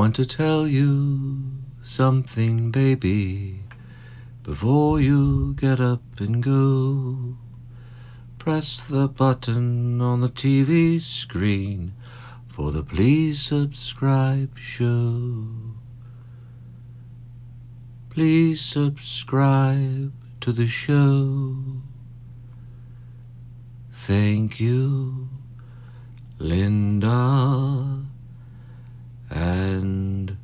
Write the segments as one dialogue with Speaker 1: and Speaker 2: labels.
Speaker 1: want to tell you something, baby, before you get up and go. Press the button on the TV screen for the Please Subscribe show. Please subscribe to the show. Thank you, Linda and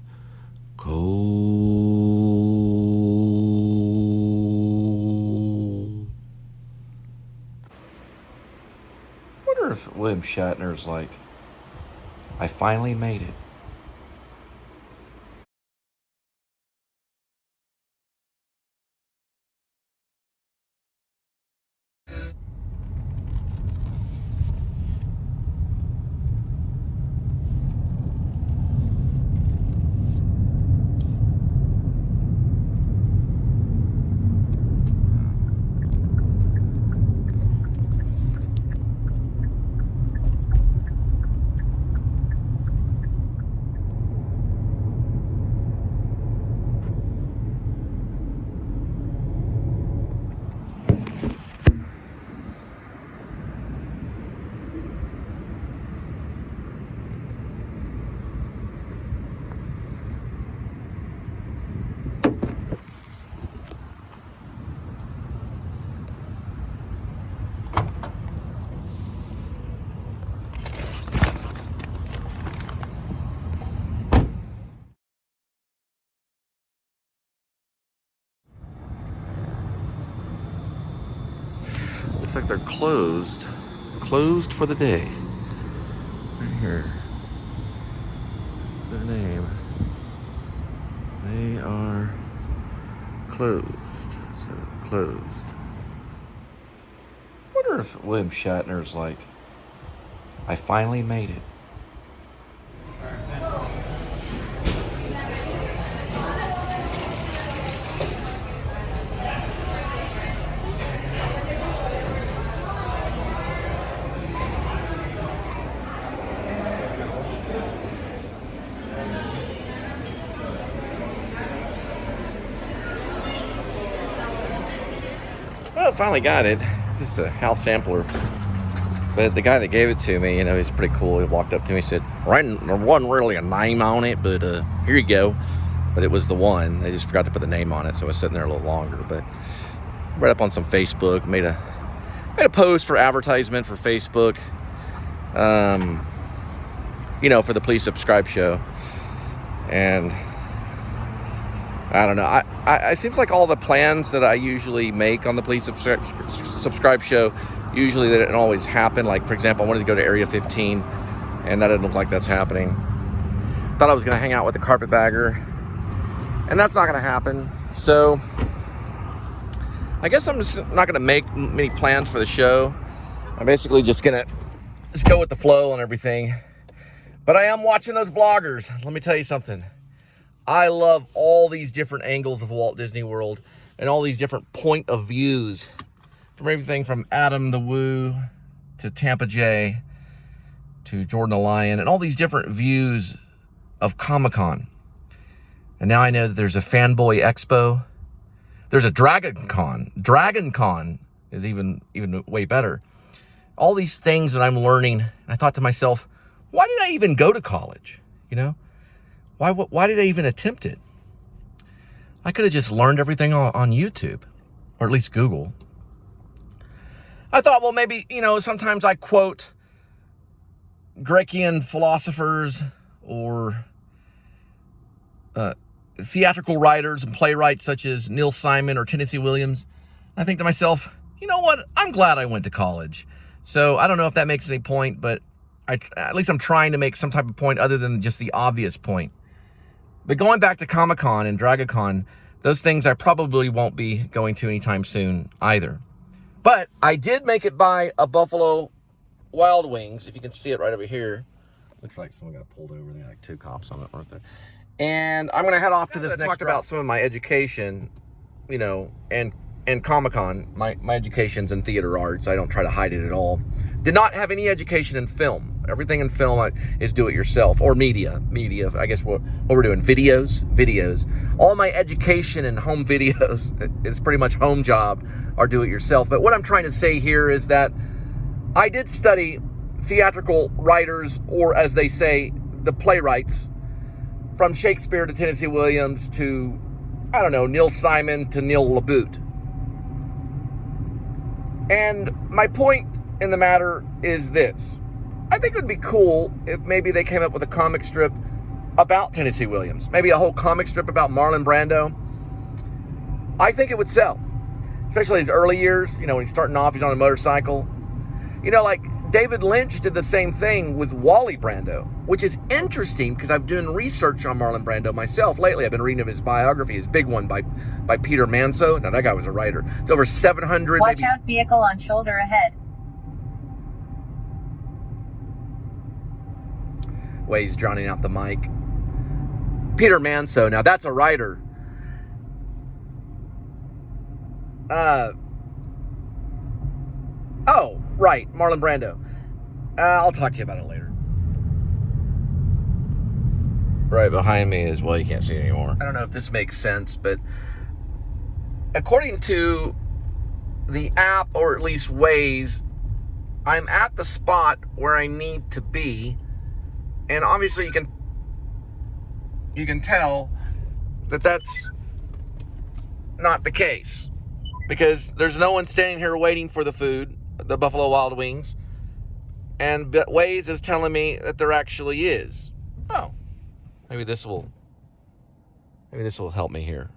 Speaker 1: Cole. I wonder if William Shatner's like, I finally made it. Looks like they're closed for the day. Right here. Their name. They are closed. So closed. I wonder if William Shatner's like, I finally made it. Well, finally got it. Just a house sampler. But the guy that gave it to me, you know, he's pretty cool. He walked up to me and said, there wasn't really a name on it, but here you go. But it was the one. They just forgot to put the name on it, so it was sitting there a little longer. But read up on some Facebook, made a post for advertisement for Facebook. You know, for the Please Subscribe show. And I don't know. It seems like all the plans that I usually make on the Please Subscribe show, usually they don't always happen. Like, for example, I wanted to go to Area 15, and that didn't look like that's happening. Thought I was going to hang out with the carpetbagger, and that's not going to happen. So I guess I'm just not going to make many plans for the show. I'm basically just going to go with the flow and everything. But I am watching those vloggers. Let me tell you something. I love all these different angles of Walt Disney World and all these different point of views, from everything from Adam the Woo to Tampa J to Jordan the Lion, and all these different views of Comic-Con. And now I know that there's a Fanboy Expo. There's a Dragon Con. Dragon Con is even way better. All these things that I'm learning, and I thought to myself, why did I even go to college? You know? Why did I even attempt it? I could have just learned everything on YouTube, or at least Google. I thought, well, maybe, you know, sometimes I quote Grecian philosophers or theatrical writers and playwrights such as Neil Simon or Tennessee Williams. I think to myself, you know what? I'm glad I went to college. So I don't know if that makes any point, but at least I'm trying to make some type of point other than just the obvious point. But going back to Comic-Con and DragaCon, those things I probably won't be going to anytime soon either. But I did make it by a Buffalo Wild Wings, if you can see it right over here. Looks like someone got pulled over. They got like 2 cops on it right there. And I'm going to head off to this next route. About some of my education, you know, and and Comic-Con, my education's in theater arts. I don't try to hide it at all. Did not have any education in film. Everything in film is do-it-yourself, or media. I guess what we're doing, videos. All my education in home videos is pretty much home job or do-it-yourself. But what I'm trying to say here is that I did study theatrical writers, or as they say, the playwrights, from Shakespeare to Tennessee Williams to, I don't know, Neil Simon to Neil LaBute. And my point in the matter is this. I think it would be cool if maybe they came up with a comic strip about Tennessee Williams. Maybe a whole comic strip about Marlon Brando. I think it would sell. Especially his early years, you know, when he's starting off, he's on a motorcycle. You know, like David Lynch did the same thing with Wally Brando, which is interesting because I've been doing research on Marlon Brando myself lately. I've been reading his biography, his big one by Peter Manso. Now, that guy was a writer. It's over 700.
Speaker 2: Watch out, vehicle on shoulder ahead.
Speaker 1: Way he's drowning out the mic. Peter Manso, now that's a writer. Oh, right, Marlon Brando. I'll talk to you about it later. Right behind me is, well, you can't see it anymore. I don't know if this makes sense, but according to the app, or at least Waze, I'm at the spot where I need to be. And obviously you can tell that that's not the case, because there's no one standing here waiting for the food, the Buffalo Wild Wings, and Waze is telling me that there actually is. Oh, maybe this will help me here.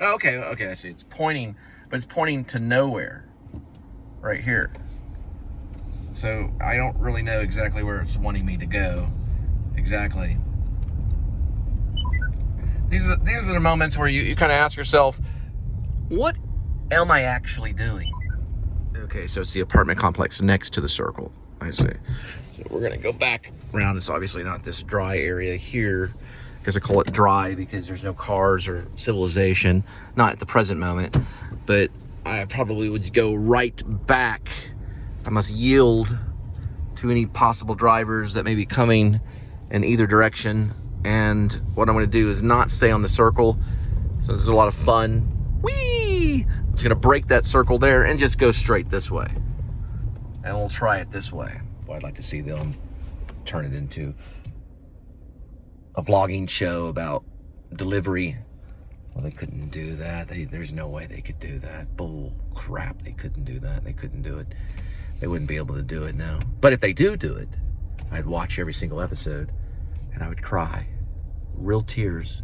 Speaker 1: Okay, I see. It's pointing, but it's pointing to nowhere right here. So I don't really know exactly where it's wanting me to go. Exactly. These are the moments where you kind of ask yourself, what am I actually doing? Okay, so it's the apartment complex next to the circle. I see. So we're gonna go back around. It's obviously not this dry area here, because I call it dry because there's no cars or civilization, not at the present moment, but I probably would go right back. I must yield to any possible drivers that may be coming in either direction. And what I'm going to do is not stay on the circle. So this is a lot of fun. Whee! I'm just going to break that circle there and just go straight this way. And we'll try it this way. Well, I'd like to see them turn it into a vlogging show about delivery. Well, they couldn't do that. There's no way they could do that. Bull crap. They couldn't do that. They couldn't do it. They wouldn't be able to do it now. But if they do it, I'd watch every single episode and I would cry. Real tears.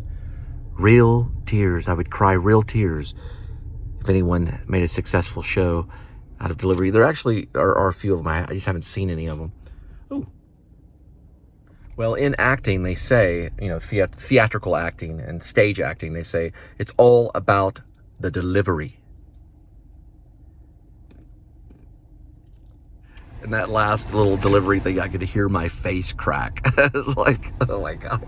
Speaker 1: Real tears. I would cry real tears if anyone made a successful show out of delivery. There actually are a few of them. I just haven't seen any of them. Ooh. Well, in acting, they say, you know, theatrical acting and stage acting, they say it's all about the delivery. And that last little delivery thing, I could hear my face crack. It's like, oh my gosh.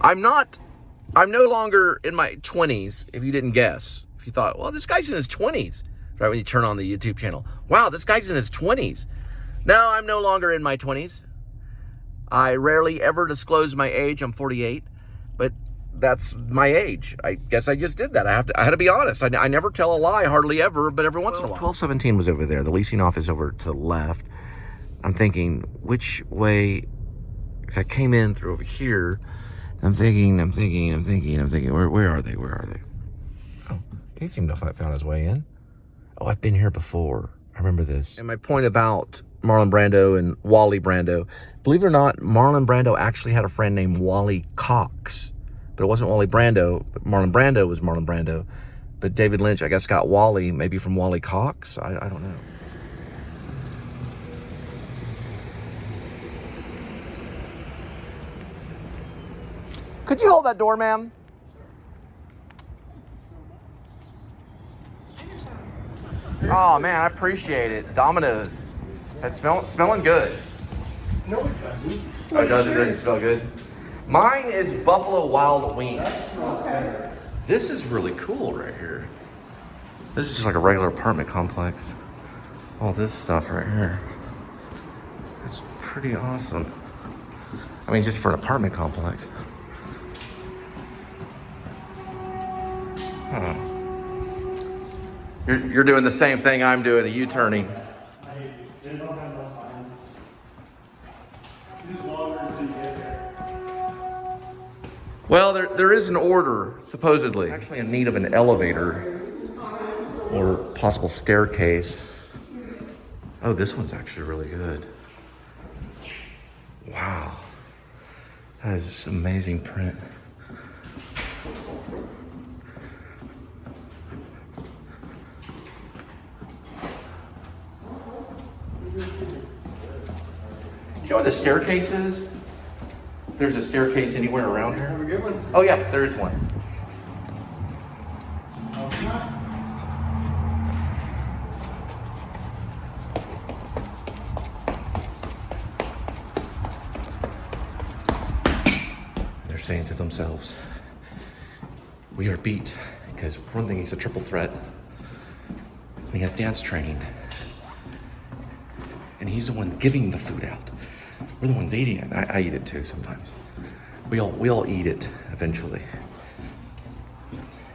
Speaker 1: I'm no longer in my 20s, if you didn't guess. If you thought, well, this guy's in his 20s, right, when you turn on the YouTube channel. Wow, this guy's in his 20s. No, I'm no longer in my 20s. I rarely ever disclose my age. I'm 48, but that's my age. I guess I just did that. I had to be honest. I never tell a lie, hardly ever, but every once in a while. 1217 was over there. The leasing office over to the left. I'm thinking, which way? Because I came in through over here. I'm thinking. Where are they? Oh, he seemed to have found his way in. Oh, I've been here before. I remember this. And my point about Marlon Brando and Wally Brando, believe it or not, Marlon Brando actually had a friend named Wally Cox. But it wasn't Wally Brando. But Marlon Brando was Marlon Brando. But David Lynch, I guess, got Wally maybe from Wally Cox. I don't know. Could you hold that door, ma'am? Oh, man, I appreciate it. Domino's. That's smelling good.
Speaker 3: No, it doesn't.
Speaker 1: Oh, it doesn't? It doesn't smell good? Mine is Buffalo Wild Wings. This is really cool right here. This is just like a regular apartment complex. All this stuff right here. It's pretty awesome. I mean, just for an apartment complex. Huh. You're doing the same thing I'm doing, a U-turning.
Speaker 3: They don't have no signs. Use longer until you get there.
Speaker 1: Well, there is an order, supposedly. Actually in need of an elevator or possible staircase. Oh, this one's actually really good. Wow. That is just amazing print. You know where the staircase is? If there's a staircase anywhere around here?
Speaker 3: Have a good one.
Speaker 1: Oh yeah, there is one. They're saying to themselves, we are beat, because for one thing, he's a triple threat. And he has dance training. And he's the one giving the food out. We're the ones eating it. I eat it too sometimes. We all eat it eventually.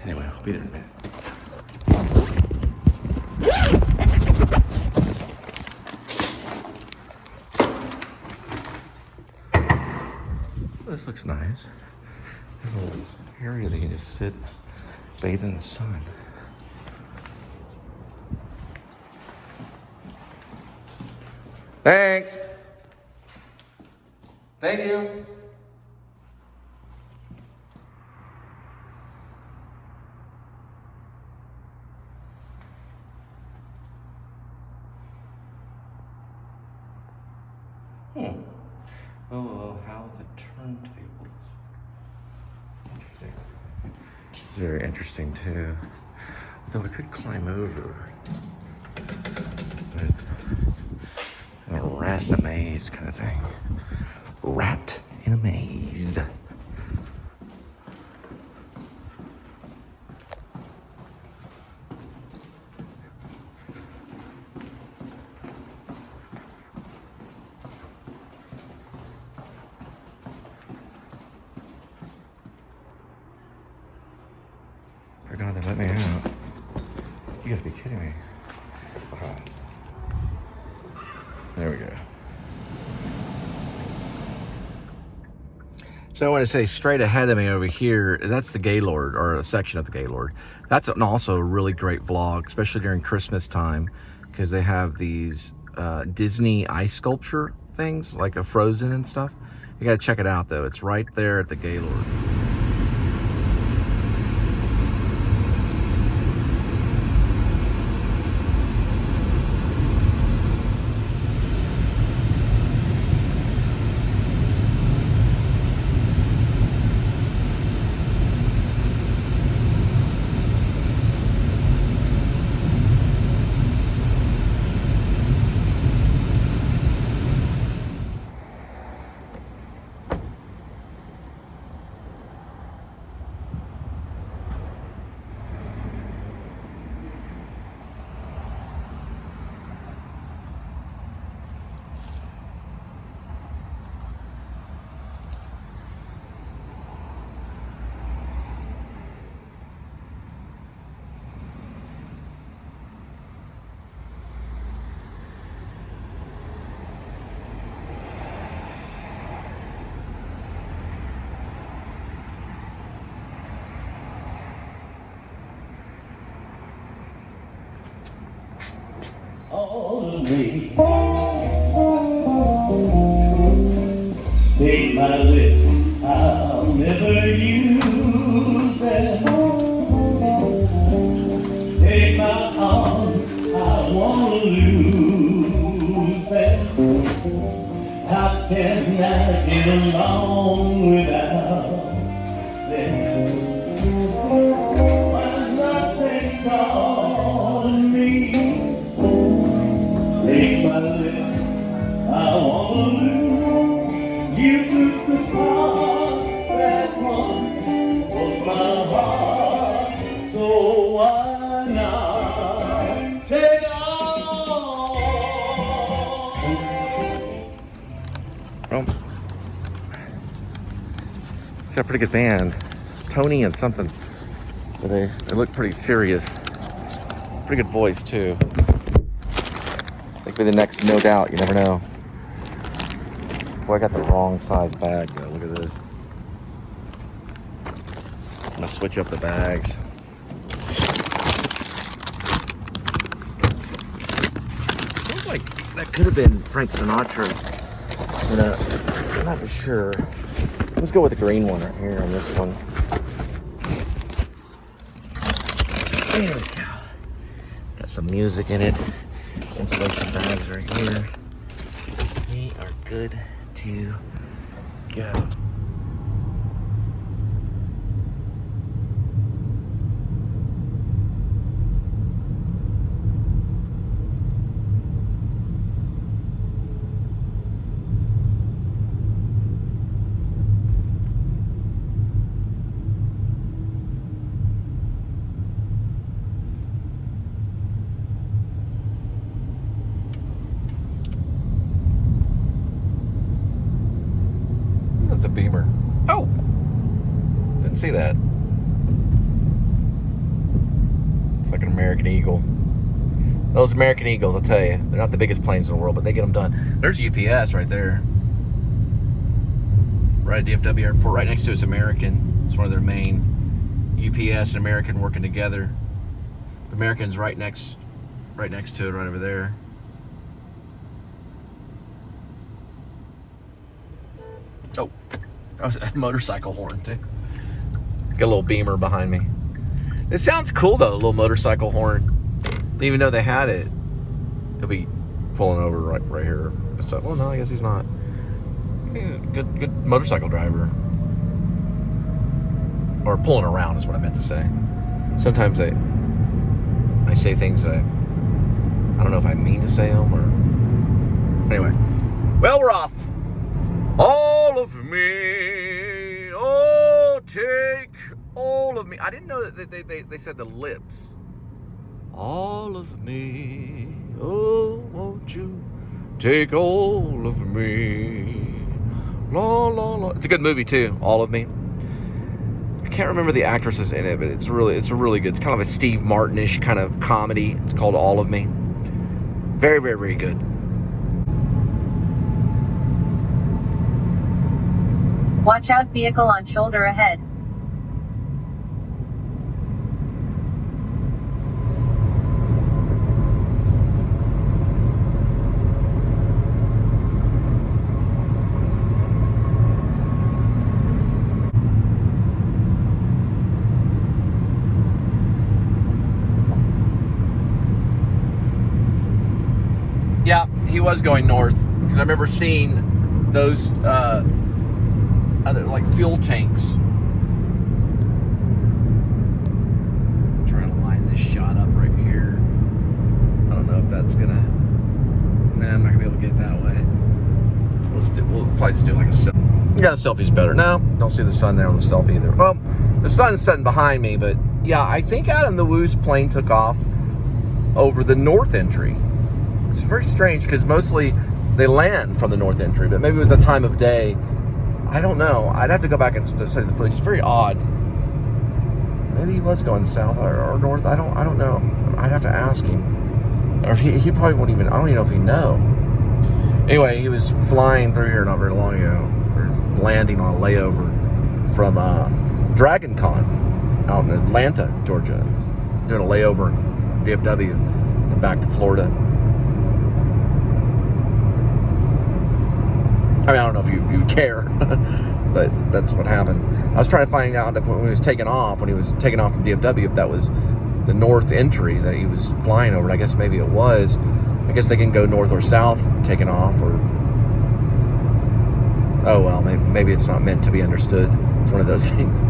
Speaker 1: Anyway, I'll be there in a minute. This looks nice. There's a little area they can just sit, bathe in the sun. Thanks. Thank you. Oh, how the turntables. Interesting. It's very interesting too. Although we could climb over. But a rat in a maze kind of thing. Rat in a maze. For God, they let me out. You gotta be kidding me. Wow. There we go. So I want to say straight ahead of me over here, that's the Gaylord, or a section of the Gaylord. That's also a really great vlog, especially during Christmas time, because they have these Disney ice sculpture things, like a Frozen and stuff. You got to check it out, though. It's right there at the Gaylord.
Speaker 4: All of me. Take my lips, I'll never use them. Take my arms, I wanna lose them. How can I get along without them? Why not take all of me? Take my lips, I wanna lose. You took the part
Speaker 1: Well, it's a pretty good band. Tonie and something. But they look pretty serious. Pretty good voice, too. They could be the next No Doubt. You never know. Boy, I got the wrong size bag, though. Look at this. I'm going to switch up the bags. Feels like that could have been Frank Sinatra. I'm not for sure. Let's go with the green one right here on this one. There we go. Got some music in it. Insulation bags right here. We are good to go. That's a Beamer. Oh! Didn't see that. It's like an American Eagle. Those American Eagles, I'll tell you, they're not the biggest planes in the world, but they get them done. There's UPS right there. Right at DFW Airport, right next to it's American. It's one of their main. UPS and American working together. American's right next to it, right over there. Oh, that was a motorcycle horn too. It's got a little Beamer behind me. It sounds cool though, a little motorcycle horn. Didn't even know they had it. He'll be pulling over right here. So, well, no, I guess he's not. Yeah, good motorcycle driver. Or pulling around is what I meant to say. Sometimes I say things that I don't know if I mean to say them or. Anyway, well, we're off. All of me, oh, take all of me. I didn't know that they said the lips. All of me, oh, won't you take all of me? La, la, la. It's a good movie, too, All of Me. I can't remember the actresses in it, but it's really good. It's kind of a Steve Martin-ish kind of comedy. It's called All of Me. Very, very, very good.
Speaker 2: Watch out, vehicle on shoulder ahead.
Speaker 1: Yeah, he was going north because I remember seeing those other like fuel tanks. I'm trying to line this shot up right here. I don't know if that's gonna. Nah, I'm not gonna be able to get it that way. We'll probably just do like a selfie. Yeah, the selfie's better. No, don't see the sun there on the selfie either. Well, the sun's setting behind me, but yeah, I think Adam the Woo's plane took off over the north entry. It's very strange because mostly they land from the north entry, but maybe it was the time of day. I don't know. I'd have to go back and study the footage. It's very odd. Maybe he was going south or north. I don't know. I'd have to ask him. Or he probably won't even. I don't even know if he'd know. Anyway, he was flying through here not very long ago. Or landing on a layover from Dragon Con out in Atlanta, Georgia. Doing a layover in DFW and back to Florida. I mean, I don't know if you care, but that's what happened. I was trying to find out if when he was taking off from DFW, if that was the north entry that he was flying over. I guess maybe it was. I guess they can go north or south taking off, or oh well, maybe it's not meant to be understood. It's one of those things.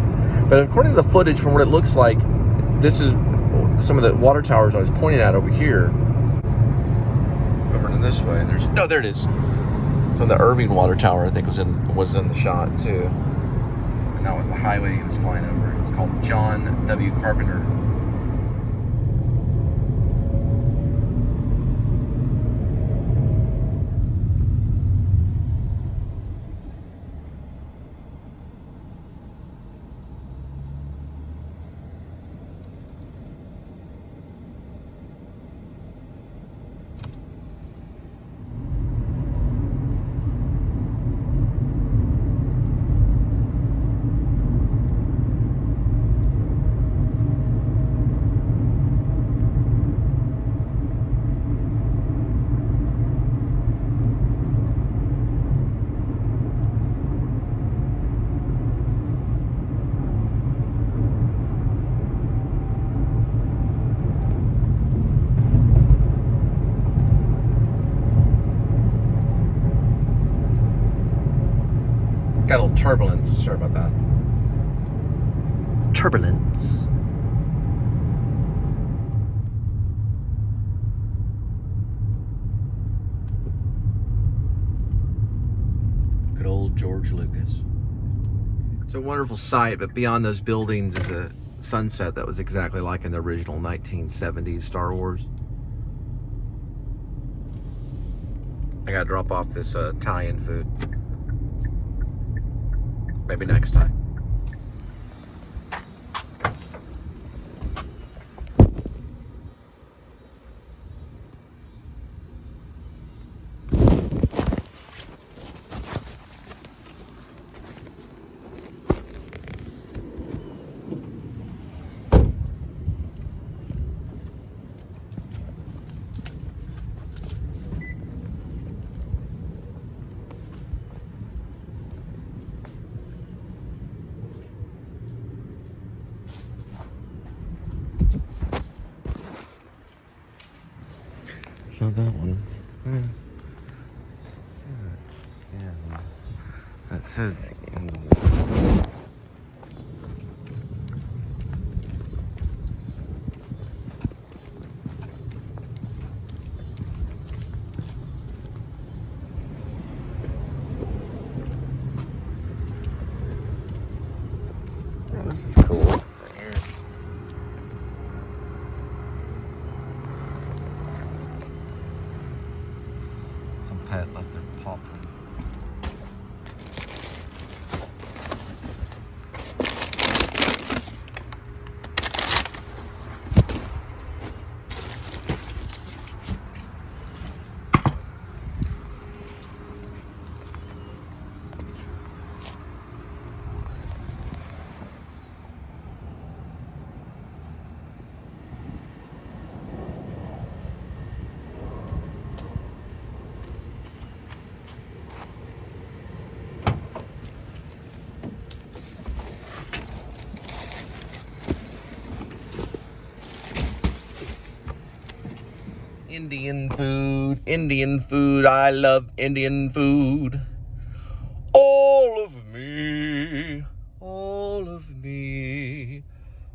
Speaker 1: But according to the footage, from what it looks like, this is some of the water towers I was pointing at over here. Over in this way, there it is. So the Irving water tower, I think, was in the shot too, and that was the highway he was flying over. It's called John W. Carpenter. Got a little turbulence. Sorry about that. Turbulence. Good old George Lucas. It's a wonderful sight, but beyond those buildings is a sunset that was exactly like in the original 1970s Star Wars. I gotta drop off this Italian food. Maybe next time. It's not that one. Yeah. That says. Oh, this is cool. Right here. Some pet left their paw print. Indian food, I love Indian food. All of me,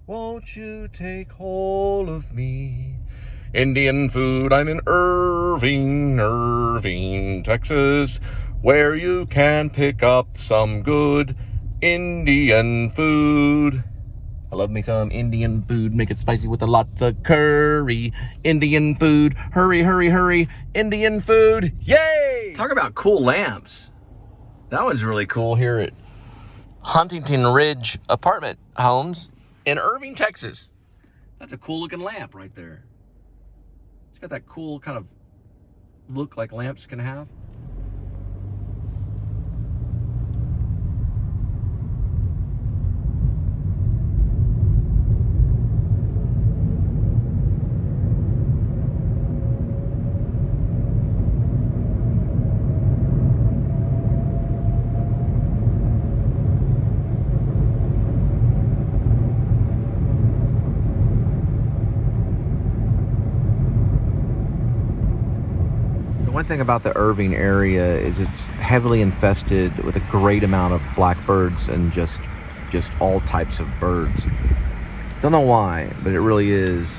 Speaker 1: won't you take hold of me? Indian food, I'm in Irving, Texas, where you can pick up some good Indian food. I love me some Indian food. Make it spicy with a lots of curry. Indian food. Hurry, hurry, hurry. Indian food. Yay! Talk about cool lamps. That was really cool here at Huntington Ridge Apartment Homes in Irving, Texas. That's a cool looking lamp right there. It's got that cool kind of look like lamps can have. One thing about the Irving area is it's heavily infested with a great amount of blackbirds and just all types of birds. Don't know why, but it really is.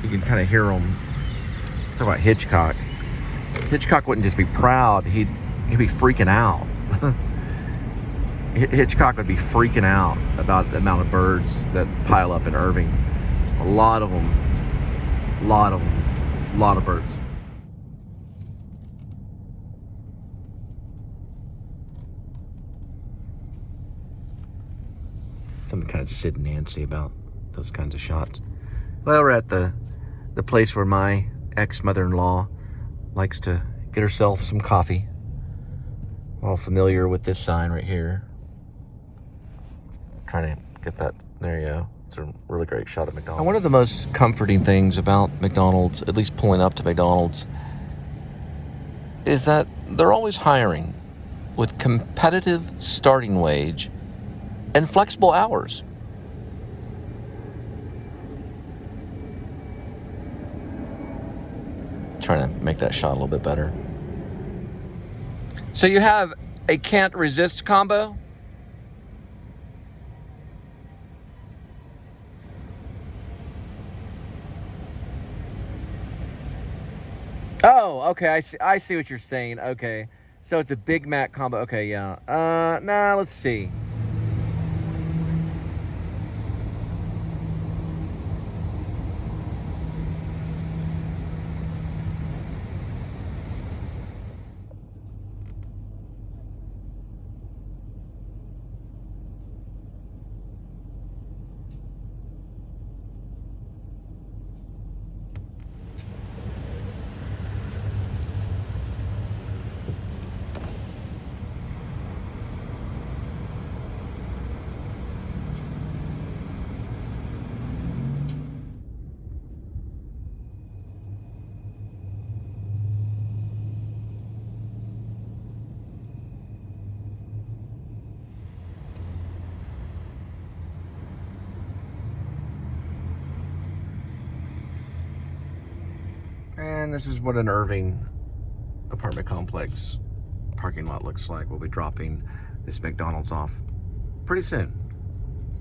Speaker 1: You can kind of hear them. Talk about Hitchcock. Hitchcock wouldn't just be proud, he'd be freaking out. Hitchcock would be freaking out about the amount of birds that pile up in Irving. A lot of them. A lot of birds. Something kind of Sid and Nancy about those kinds of shots. Well, we're at the place where my ex-mother-in-law likes to get herself some coffee. All familiar with this sign right here. Trying to get that. There you go. It's a really great shot of McDonald's. One of the most comforting things about McDonald's, at least pulling up to McDonald's, is that they're always hiring with competitive starting wage and flexible hours. Trying to make that shot a little bit better. So you have a can't resist combo. Oh, okay. I see what you're saying. Okay. So it's a Big Mac combo. Okay, yeah. Nah, let's see. And this is what an Irving apartment complex parking lot looks like. We'll be dropping this McDonald's off pretty soon.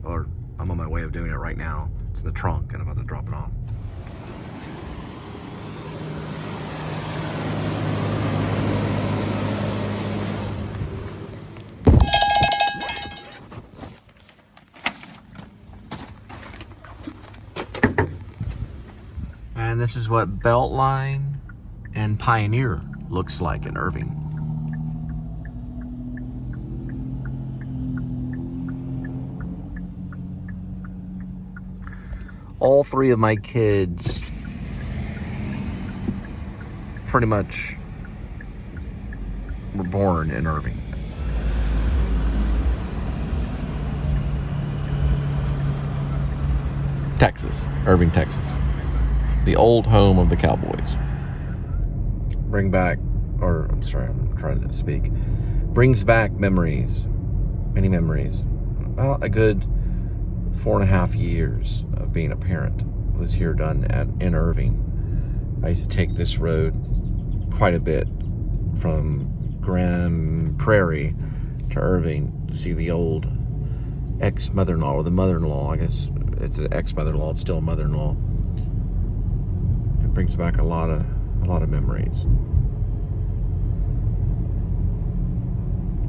Speaker 1: Or I'm on my way of doing it right now. It's in the trunk and I'm about to drop it off. And this is what Beltline and Pioneer looks like in Irving. All three of my kids pretty much were born in Irving. Texas, Irving, Texas. The old home of the Cowboys. Bring back, or I'm sorry, I'm trying to speak. Brings back memories, many memories. About a good 4.5 years of being a parent was here done in Irving. I used to take this road quite a bit from Grand Prairie to Irving to see the old ex-mother-in-law, or the mother-in-law, I guess. It's an ex-mother-in-law, it's still a mother-in-law. It brings back a lot of memories.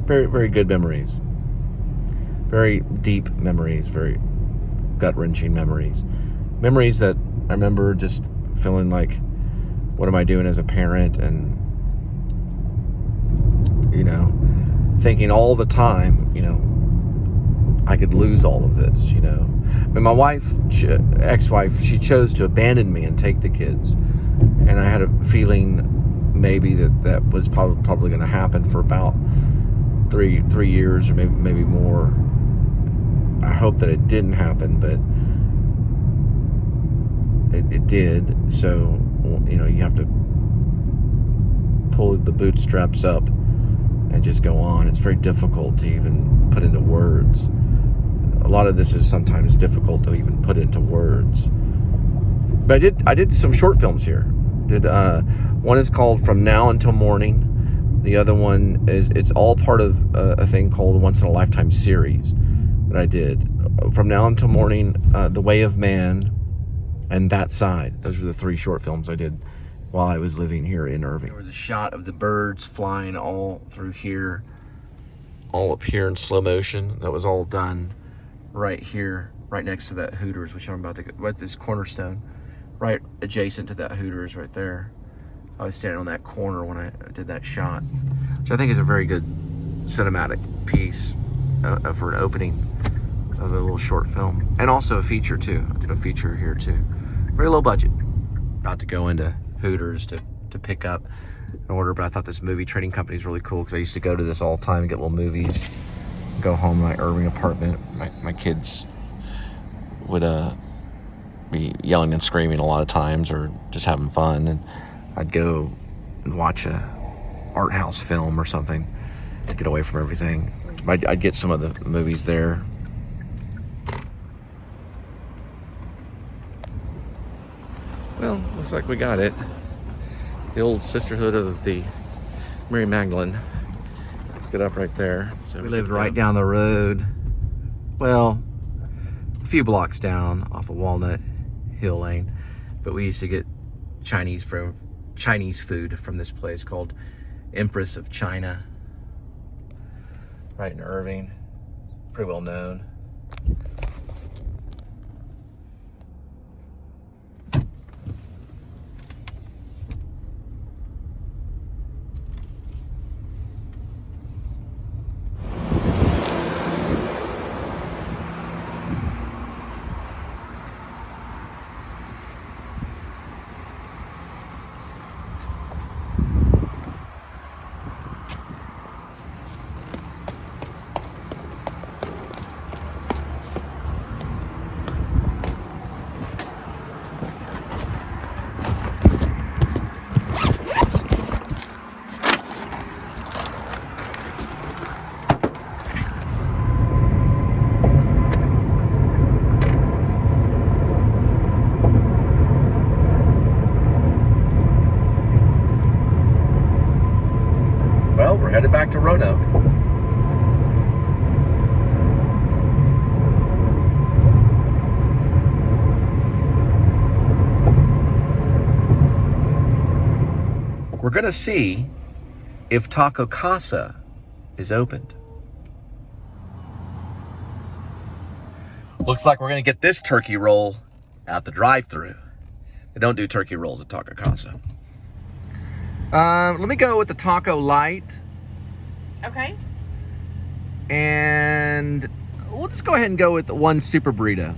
Speaker 1: Very, very good memories. Very deep memories, very gut-wrenching memories. Memories that I remember just feeling like, what am I doing as a parent? And, you know, thinking all the time, you know, I could lose all of this, you know. But my wife, ex-wife, she chose to abandon me and take the kids. And I had a feeling maybe that was probably going to happen for about three years or maybe more. I hope that it didn't happen, but it did. So, you know, you have to pull the bootstraps up and just go on. It's very difficult to even put into words. A lot of this is sometimes difficult to even put into words. But I did some short films here. One is called From Now Until Morning. The other one it's all part of a thing called Once in a Lifetime series that I did. From Now Until Morning, The Way of Man, and That Side. Those were the 3 short films I did while I was living here in Irving. There was a shot of the birds flying all through here, all up here in slow motion. That was all done right here, right next to that Hooters, which I'm about to go, at this cornerstone, right adjacent to that Hooters right there. I was standing on that corner when I did that shot, which I think is a very good cinematic piece for an opening of a little short film, and also a feature too. I did a feature here too. Very low budget. About to go into Hooters to pick up an order, but I thought this movie trading company is really cool because I used to go to this all the time and get little movies. Go home to my Irving apartment. My kids would be yelling and screaming a lot of times, or just having fun, and I'd go and watch a art house film or something, get away from everything. I'd get some of the movies there. Well, looks like we got it. The old Sisterhood of the Mary Magdalene hooked it up right there. So
Speaker 5: we lived right down the road. Well, a few blocks down off of Walnut Hill Lane. But we used to get Chinese food from this place called Empress of China. Right in Irving. Pretty well known. Well, we're headed back to Roanoke. We're going to see if Taco Casa is opened. Looks like we're going to get this turkey roll at the drive-thru. They don't do turkey rolls at Taco Casa. Let me go with the taco light.
Speaker 6: Okay.
Speaker 5: And we'll just go ahead and go with the one super burrito.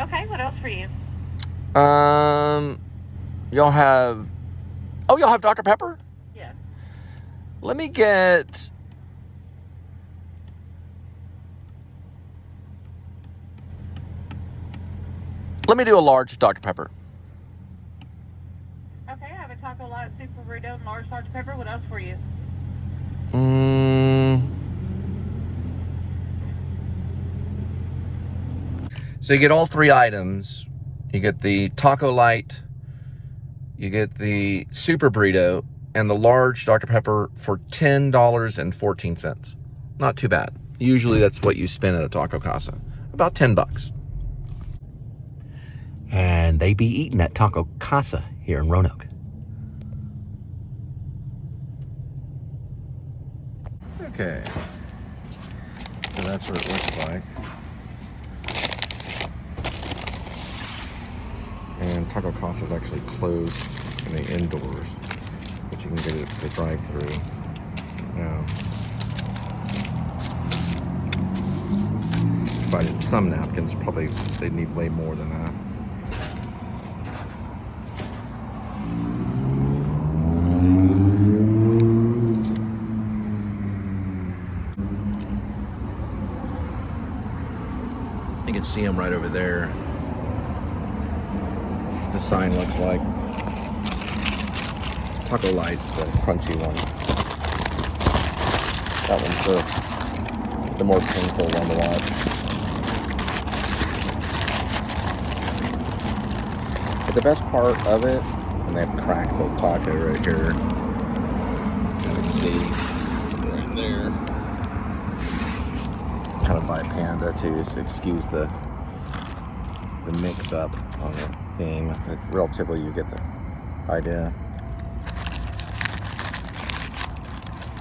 Speaker 6: Okay, what else for you?
Speaker 5: Y'all have... Oh, y'all have Dr. Pepper?
Speaker 6: Yeah.
Speaker 5: Let me get... Let me do a large Dr. Pepper.
Speaker 6: Okay, I have a taco light, super burrito, and large Dr. Pepper. What else for you?
Speaker 5: So you get all three items. You get the taco light, you get the super burrito, and the large Dr. Pepper for $10.14. Not too bad. Usually that's what you spend at a Taco Casa. About $10. And they be eating at Taco Casa here in Roanoke. Okay. So that's what it looks like. And Taco Casa is actually closed in the indoors, but you can get it at the drive-thru. Yeah. If I did some napkins, probably they'd need way more than that. You can see them right over there. The sign looks like Taco Light's the crunchy one. That one's the more painful one to watch. But the best part of it, and they have cracked the taco right here. You can see right there. Kind of by Panda too, so excuse the mix up on the theme. But relatively, you get the idea.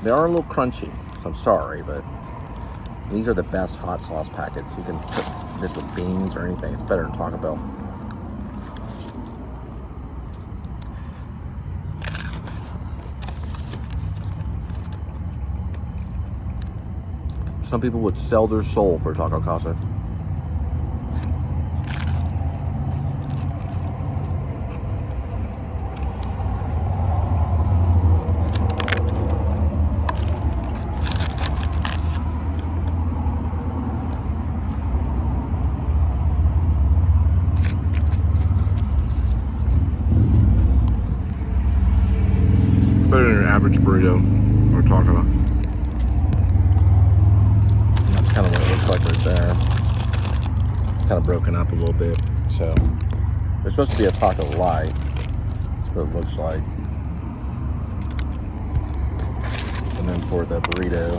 Speaker 5: They are a little crunchy, so I'm sorry, but these are the best hot sauce packets. You can put this with beans or anything. It's better than Taco Bell. Some people would sell their soul for Taco Casa. Better than an average burrito we're talking about. And that's kind of what it looks like right there. Kind of broken up a little bit. So there's supposed to be a taco light. That's what it looks like. And then for the burrito,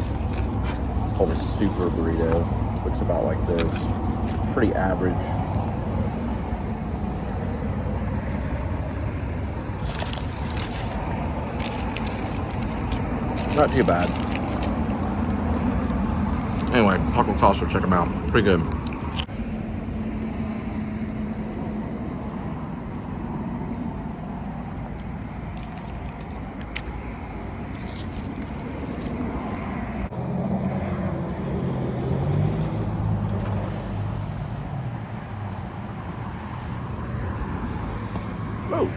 Speaker 5: it's called a super burrito. Looks about like this. Pretty average. Not too bad. Anyway, Taco Casa, check them out. Pretty good. Oh.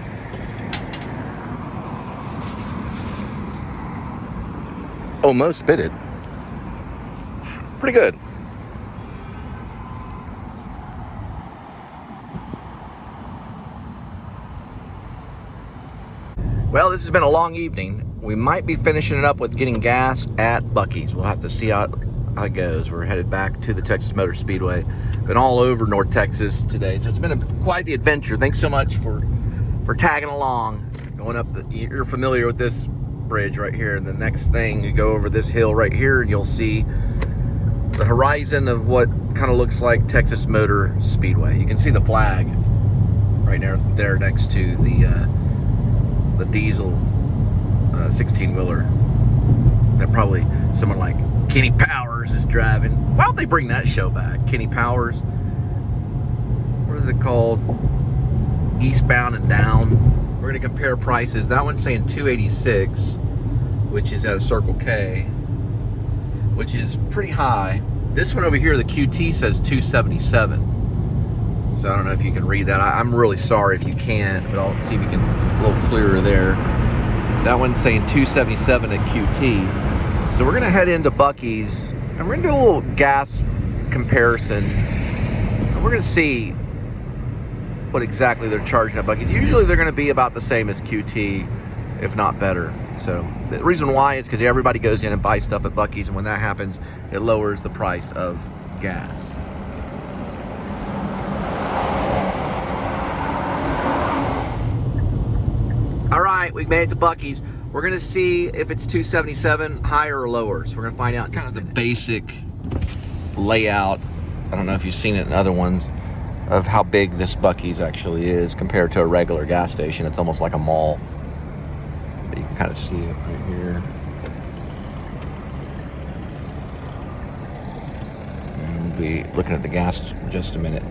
Speaker 5: Almost bit it. Pretty good. Well, this has been a long evening. We might be finishing it up with getting gas at Buc-ees. We'll have to see how it goes. We're headed back to the Texas Motor Speedway. Been all over North Texas today, so it's been quite the adventure. Thanks so much for tagging along. Going up, you're familiar with this bridge right here. And the next thing, you go over this hill right here, and you'll see the horizon of what kind of looks like Texas Motor Speedway. You can see the flag right there next to the diesel 16-wheeler that probably someone like Kenny Powers is driving. Why don't they bring that show back? Kenny Powers. What is it called? Eastbound and Down. We're going to compare prices. That one's saying $286, which is at a Circle K, which is pretty high. This one over here, the QT, says $277. So I don't know if you can read that. I'm really sorry if you can't, but I'll see if you can a little clearer there. That one's saying $277 at QT. So we're gonna head into Buc-ees and we're gonna do a little gas comparison. And we're gonna see what exactly they're charging at Buc-ees. Usually they're gonna be about the same as QT, if not better. So the reason why is because everybody goes in and buys stuff at Buc-ees, and when that happens, it lowers the price of gas. All right, we made it to Buc-ees. We're gonna see if it's $277 higher or lower. So we're gonna find out. It's kind of the basic layout. I don't know if you've seen it in other ones of how big this Buc-ees actually is compared to a regular gas station. It's almost like a mall. But you can kind of see it right here. And we'll be looking at the gas in just a minute.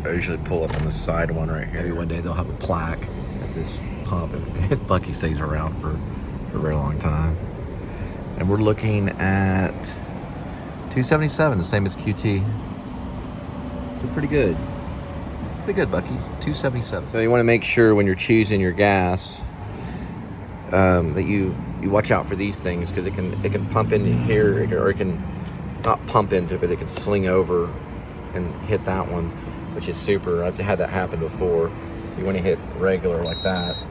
Speaker 5: I usually pull up on the side one right here. Maybe one day they'll have a plaque at this pump if Buc-ees stays around for a very long time. And we're looking at $277, the same as QT. So pretty good. Pretty good, Buc-ees. $277. So you want to make sure when you're choosing your gas that you watch out for these things, because it can pump into here, or it can not pump into, but it can sling over and hit that one, which is super. I've had that happen before. You want to hit regular like that.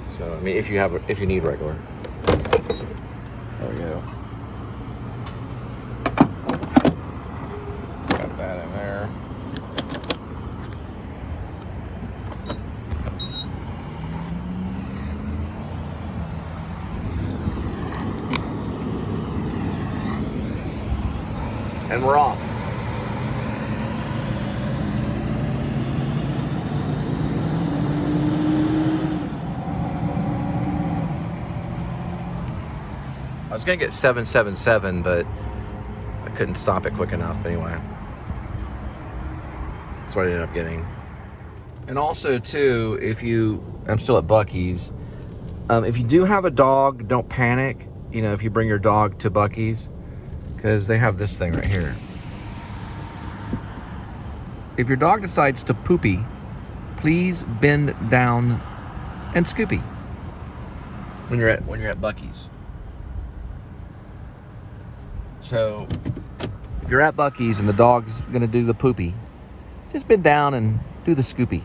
Speaker 5: So I mean, if you need regular. There we go. Got that in there. And we're off. I was gonna get 777, but I couldn't stop it quick enough. But anyway, that's what I ended up getting. And also too, I'm still at Buc-ees. If you do have a dog, don't panic. You know, if you bring your dog to Buc-ees, because they have this thing right here. If your dog decides to poopy, please bend down and scoopy when you're at Buc-ees. So if you're at Buc-ees and the dog's gonna do the poopy, just bend down and do the scoopy,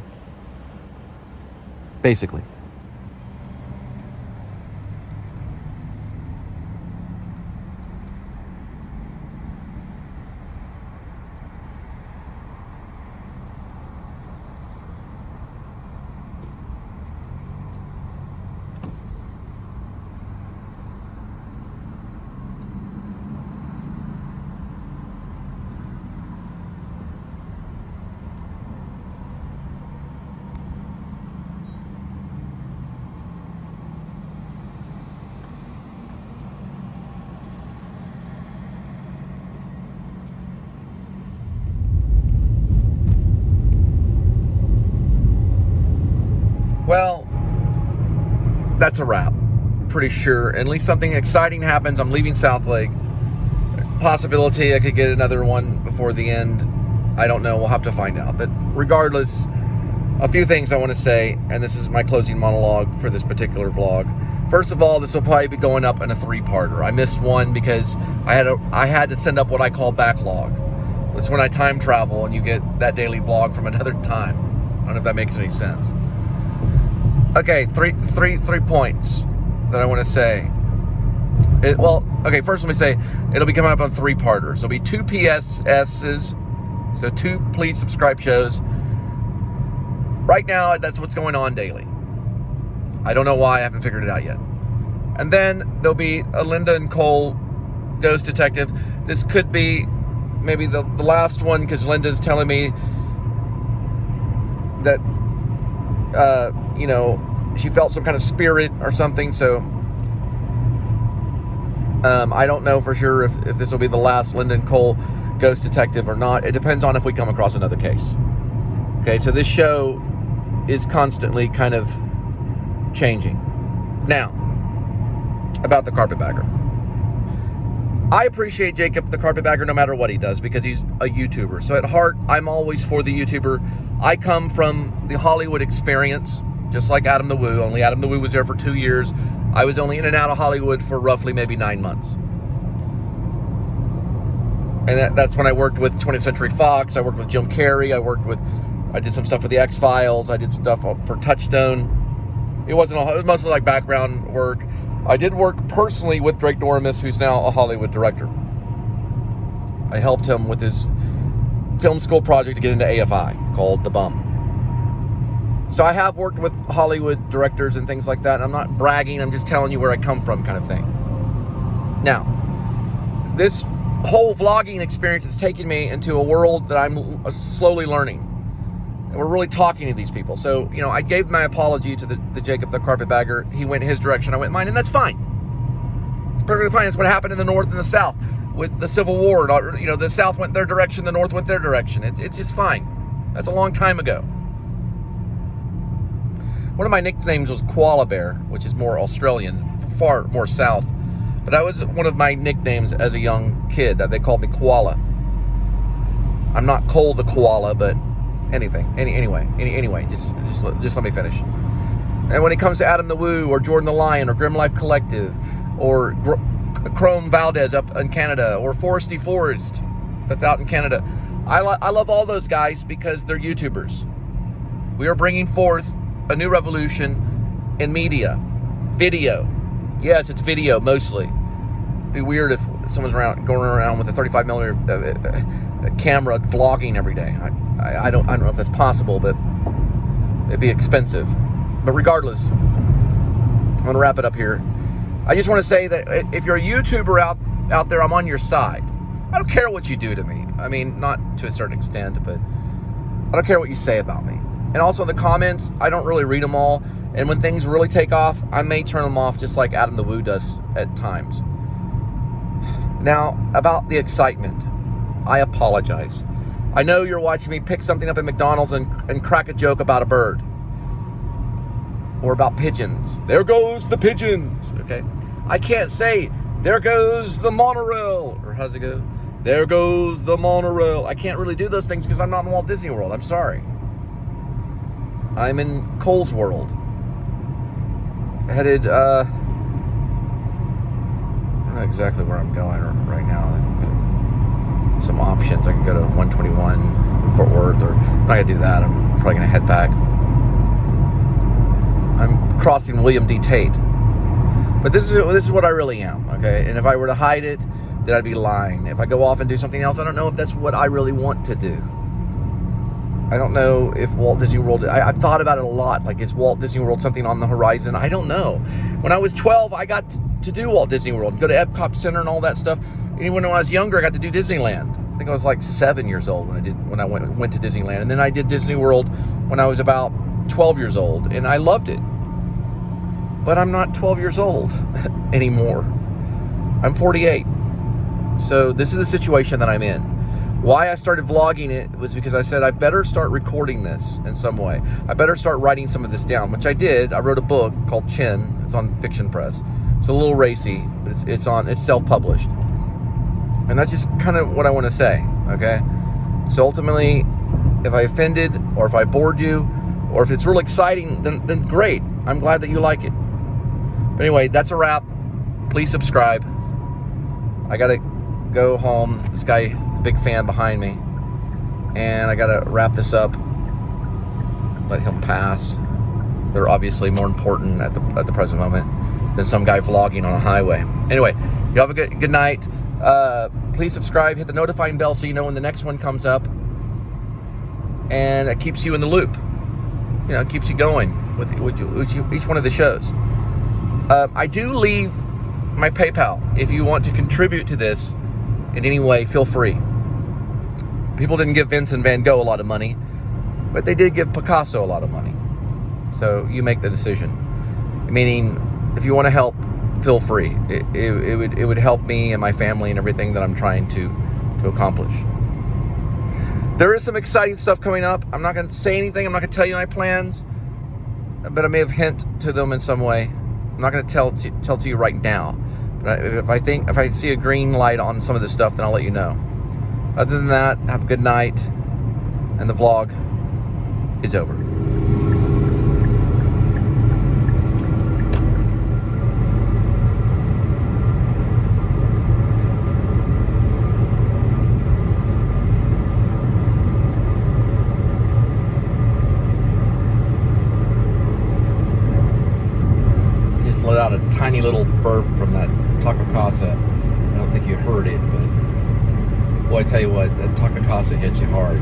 Speaker 5: basically. Well, that's a wrap. Pretty sure. At least something exciting happens. I'm leaving Southlake. Possibility I could get another one before the end. I don't know. We'll have to find out. But regardless, a few things I want to say, and this is my closing monologue for this particular vlog. First of all, this will probably be going up in a 3-parter. I missed one because I had to send up what I call backlog. It's when I time travel and you get that daily vlog from another time. I don't know if that makes any sense. Okay, three points that I want to say. Okay, first let me say, it'll be coming up on 3-parters. There'll be 2 PSSs, so 2 please subscribe shows. Right now, that's what's going on daily. I don't know why, I haven't figured it out yet. And then there'll be a Linda and Cole Ghost Detective. This could be maybe the last one, because Linda's telling me that, you know, she felt some kind of spirit or something, so I don't know for sure if this will be the last Linda and Cole Ghost Detective or not. It depends on if we come across another case. Okay, so this show is constantly kind of changing. Now, about the carpetbagger. I appreciate Jacob the carpetbagger no matter what he does because he's a YouTuber. So at heart, I'm always for the YouTuber. I come from the Hollywood experience, just like Adam the Woo, only Adam the Woo was there for 2 years. I was only in and out of Hollywood for roughly maybe 9 months. And that's when I worked with 20th Century Fox. I worked with Jim Carrey. I did some stuff for the X-Files. I did stuff for Touchstone. It was mostly like background work. I did work personally with Drake Doremus, who's now a Hollywood director. I helped him with his film school project to get into AFI called The Bum. So I have worked with Hollywood directors and things like that. And I'm not bragging. I'm just telling you where I come from kind of thing. Now, this whole vlogging experience has taken me into a world that I'm slowly learning. And we're really talking to these people. So, you know, I gave my apology to the Jacob the Carpetbagger. He went his direction, I went mine, and that's fine. It's perfectly fine. That's what happened in the North and the South with the Civil War. You know, the South went their direction, the North went their direction. It's just fine. That's a long time ago. One of my nicknames was Koala Bear, which is more Australian, far more South. But that was one of my nicknames as a young kid. They called me Koala. I'm not Cole the Koala, but anything. Anyway, just let me finish. And when it comes to Adam the Woo, or Jordan the Lion, or Grim Life Collective, or Chrome Valdez up in Canada, or Foresty Forest that's out in Canada, I love all those guys because they're YouTubers. We are bringing forth a new revolution in media. Video. Yes, it's video mostly. It'd be weird if someone's going around with a 35mm camera vlogging every day. I don't know if that's possible, but it'd be expensive. But regardless, I'm gonna wrap it up here. I just want to say that if you're a YouTuber out there, I'm on your side. I don't care what you do to me. I mean, not to a certain extent, but I don't care what you say about me. And also the comments, I don't really read them all. And when things really take off, I may turn them off just like Adam the Woo does at times. Now, about the excitement, I apologize. I know you're watching me pick something up at McDonald's and crack a joke about a bird. Or about pigeons. There goes the pigeons, okay? I can't say, there goes the monorail. Or how's it go? There goes the monorail. I can't really do those things because I'm not in Walt Disney World. I'm sorry. I'm in Cole's World. Headed, I don't know exactly where I'm going right now. Some options. I can go to 121 Fort Worth, or I'm not going to do that. I'm probably going to head back. I'm crossing William D. Tate. But this is what I really am, okay? And if I were to hide it, then I'd be lying. If I go off and do something else, I don't know if that's what I really want to do. I don't know if Walt Disney World, I've thought about it a lot. Like, is Walt Disney World something on the horizon? I don't know. When I was 12, I got to do Walt Disney World, go to Epcot Center and all that stuff. And when I was younger, I got to do Disneyland. I think I was like 7 years old when I went to Disneyland. And then I did Disney World when I was about 12 years old, and I loved it. But I'm not 12 years old anymore. I'm 48. So this is the situation that I'm in. Why I started vlogging it was because I said I better start recording this in some way. I better start writing some of this down, which I did. I wrote a book called Chin. It's on Fiction Press. It's a little racy, but it's self-published. And that's just kind of what I want to say, okay? So ultimately, if I offended, or if I bored you, or if it's real exciting, then great. I'm glad that you like it. But anyway, that's a wrap. Please subscribe. I gotta go home. This guy is a big fan behind me. And I gotta wrap this up. Let him pass. They're obviously more important at the present moment than some guy vlogging on a highway. Anyway, you have a good night. Please subscribe, hit the notifying bell so you know when the next one comes up. And it keeps you in the loop. You know, it keeps you going with each one of the shows. I do leave my PayPal. If you want to contribute to this in any way, feel free. People didn't give Vincent van Gogh a lot of money, but they did give Picasso a lot of money. So you make the decision. Meaning, if you want to help, feel free. It would help me and my family and everything that I'm trying to accomplish. There is some exciting stuff coming up. I'm not going to say anything. I'm not going to tell you my plans, but I may have hint to them in some way. I'm not going to tell to you right now. But if I see a green light on some of this stuff, then I'll let you know. Other than that, have a good night, and the vlog is over. Let out a tiny little burp from that Taco Casa. I don't think you heard it, but boy, I tell you what, that Taco Casa hits you hard.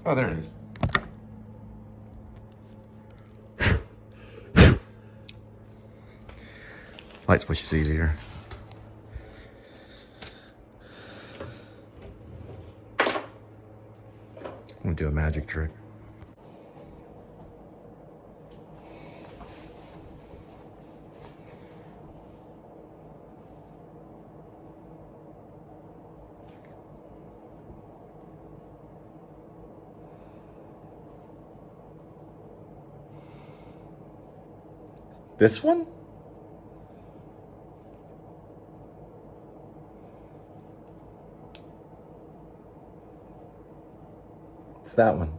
Speaker 5: Oh, there it is. Light switch is easier. I'm gonna do a magic trick. This one? It's that one.